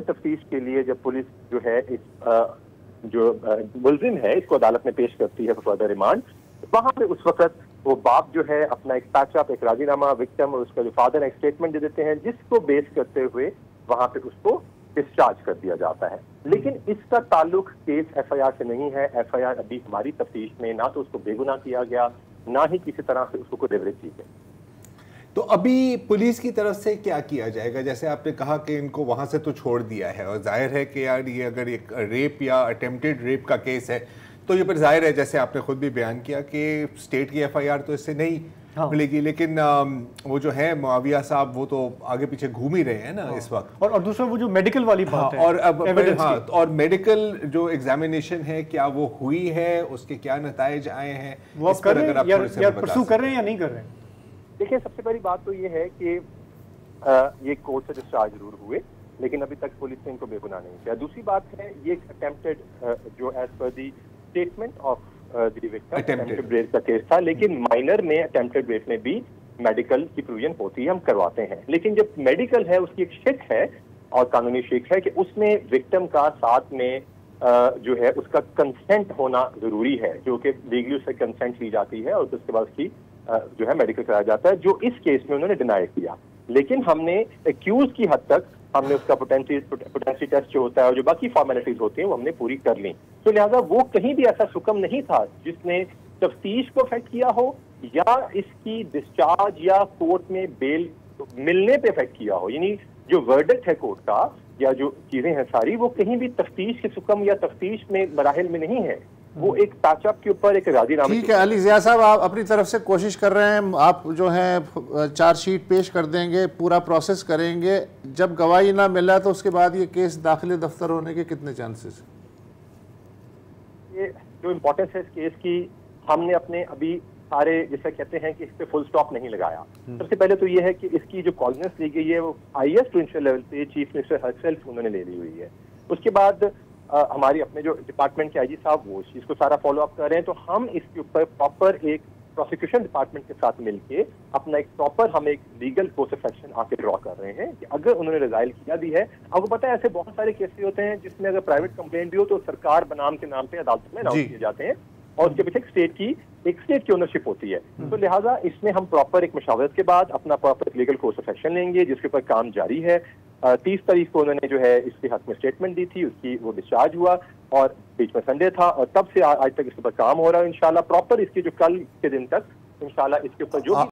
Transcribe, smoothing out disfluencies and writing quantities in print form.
तफ्तीश के लिए जब पुलिस जो है इस जो मुलजिम है इसको अदालत में पेश करती है फर्दर रिमांड, वहां पे उस वक्त वो बाप जो है अपना एक पैचअप, एक राजीनामा विक्टिम और उसका जो फादर एक स्टेटमेंट दे देते हैं, जिसको बेस करते हुए वहां पे उसको डिस्चार्ज कर दिया जाता है। लेकिन इसका ताल्लुक केस एफआईआर से नहीं है। एफआईआर अभी हमारी तफ्तीश में ना तो उसको बेगुनाह किया गया, ना ही किसी तरह से उसको कोई लेवरेज की गई। तो अभी पुलिस की तरफ से क्या किया जाएगा? जैसे आपने कहा कि इनको वहां से तो छोड़ दिया है, और जाहिर है कि यार ये अगर एक रेप या अटेम्प्टेड रेप का केस है तो ये पर जाहिर है, जैसे आपने खुद भी बयान किया कि स्टेट की एफआईआर तो इससे नहीं मिलेगी। लेकिन वो जो है मुआविया साहब, वो तो आगे पीछे घूम ही रहे हैं ना इस वक्त। और दूसरा वो जो मेडिकल वाली बात है, और अब और मेडिकल जो एग्जामिनेशन है, क्या वो हुई है, उसके क्या नताइज आए हैं, वो आप कर रहे हैं या परसू कर रहे हैं या नहीं कर रहे हैं? देखिए, सबसे बड़ी बात तो ये है कि ये कोर्ट से डिस्चार्ज जरूर हुए, लेकिन अभी तक पुलिस ने इनको बेगुनाह नहीं किया। दूसरी बात है, ये एक अटेम्प्टेड जो एज पर the statement of the victim attempted rape का केस था, लेकिन माइनर में अटेम्प्टेड रेप में भी मेडिकल की प्रूविजन होती है, हम करवाते हैं। लेकिन जब मेडिकल है, उसकी एक शिक है और कानूनी शिक है कि उसमें विक्टिम का साथ में जो है उसका कंसेंट होना जरूरी है, जो कि लीगली उससे कंसेंट ली जाती है और उसके बाद उसकी जो है मेडिकल कराया जाता है, जो इस केस में उन्होंने डिनाई किया। लेकिन हमने एक्यूज की हद तक हमने उसका पोटेंसी टेस्ट जो होता है और जो बाकी फॉर्मेलिटीज होती हैं वो हमने पूरी कर ली। तो लिहाजा वो कहीं भी ऐसा हुक्म नहीं था जिसने तफ्तीश को अफेक्ट किया हो या इसकी डिस्चार्ज या कोर्ट में बेल मिलने पे अफेक्ट किया हो। यानी जो वर्डिक्ट है कोर्ट का या जो चीजें हैं सारी, वो कहीं भी तफ्तीश के हुक्म या तफ्तीश में मराहिल में नहीं है, वो एक पैचअप के ऊपर एक राजीनामा। ठीक है अली ज़िया साहब, आप अपनी तरफ से कोशिश कर रहे हैं, आप जो है चार्जशीट पेश कर देंगे, पूरा प्रोसेस करेंगे। जब गवाही ना मिला तो उसके बाद ये केस दाखिले दफ्तर होने के कितने चांसेस? ये जो इम्पोर्टेंस है इस केस की, हमने अपने अभी सारे जिसे कहते हैं कि इस पे फुल स्टॉप नहीं लगाया। सबसे पहले तो ये है कि इसकी जो कॉग्निजेंस ली गई है वो हाईएस्ट प्रोविंशियल लेवल पे चीफ मिनिस्टर हरसेल्फ उन्होंने ले ली हुई है। उसके बाद हमारी अपने जो डिपार्टमेंट के आईजी साहब वो इस चीज को सारा फॉलो अप कर रहे हैं। तो हम इसके ऊपर प्रॉपर एक प्रोसिक्यूशन डिपार्टमेंट के साथ मिलके अपना एक प्रॉपर हम एक लीगल कोर्स ऑफ एक्शन आके ड्रॉ कर रहे हैं कि अगर उन्होंने रिजाइल किया भी है, आपको पता है ऐसे बहुत सारे केसेस होते हैं जिसमें अगर प्राइवेट कंप्लेंट भी हो तो सरकार बनाम के नाम पे अदालत में अनाउंस किए जाते हैं और उसके पीछे एक स्टेट की ओनरशिप होती है। तो लिहाजा इसमें हम प्रॉपर एक मशावरत के बाद अपना proper legal course of action लेंगे, जिसके ऊपर काम जारी है। 30 तारीख को उन्होंने जो है इसके हक में स्टेटमेंट दी थी, उसकी वो डिस्चार्ज हुआ और बीच में संडे था और तब से आज तक इसके ऊपर काम हो रहा है। इंशाल्लाह प्रॉपर इसके जो कल के दिन तक इंशाल्लाह इसके ऊपर जो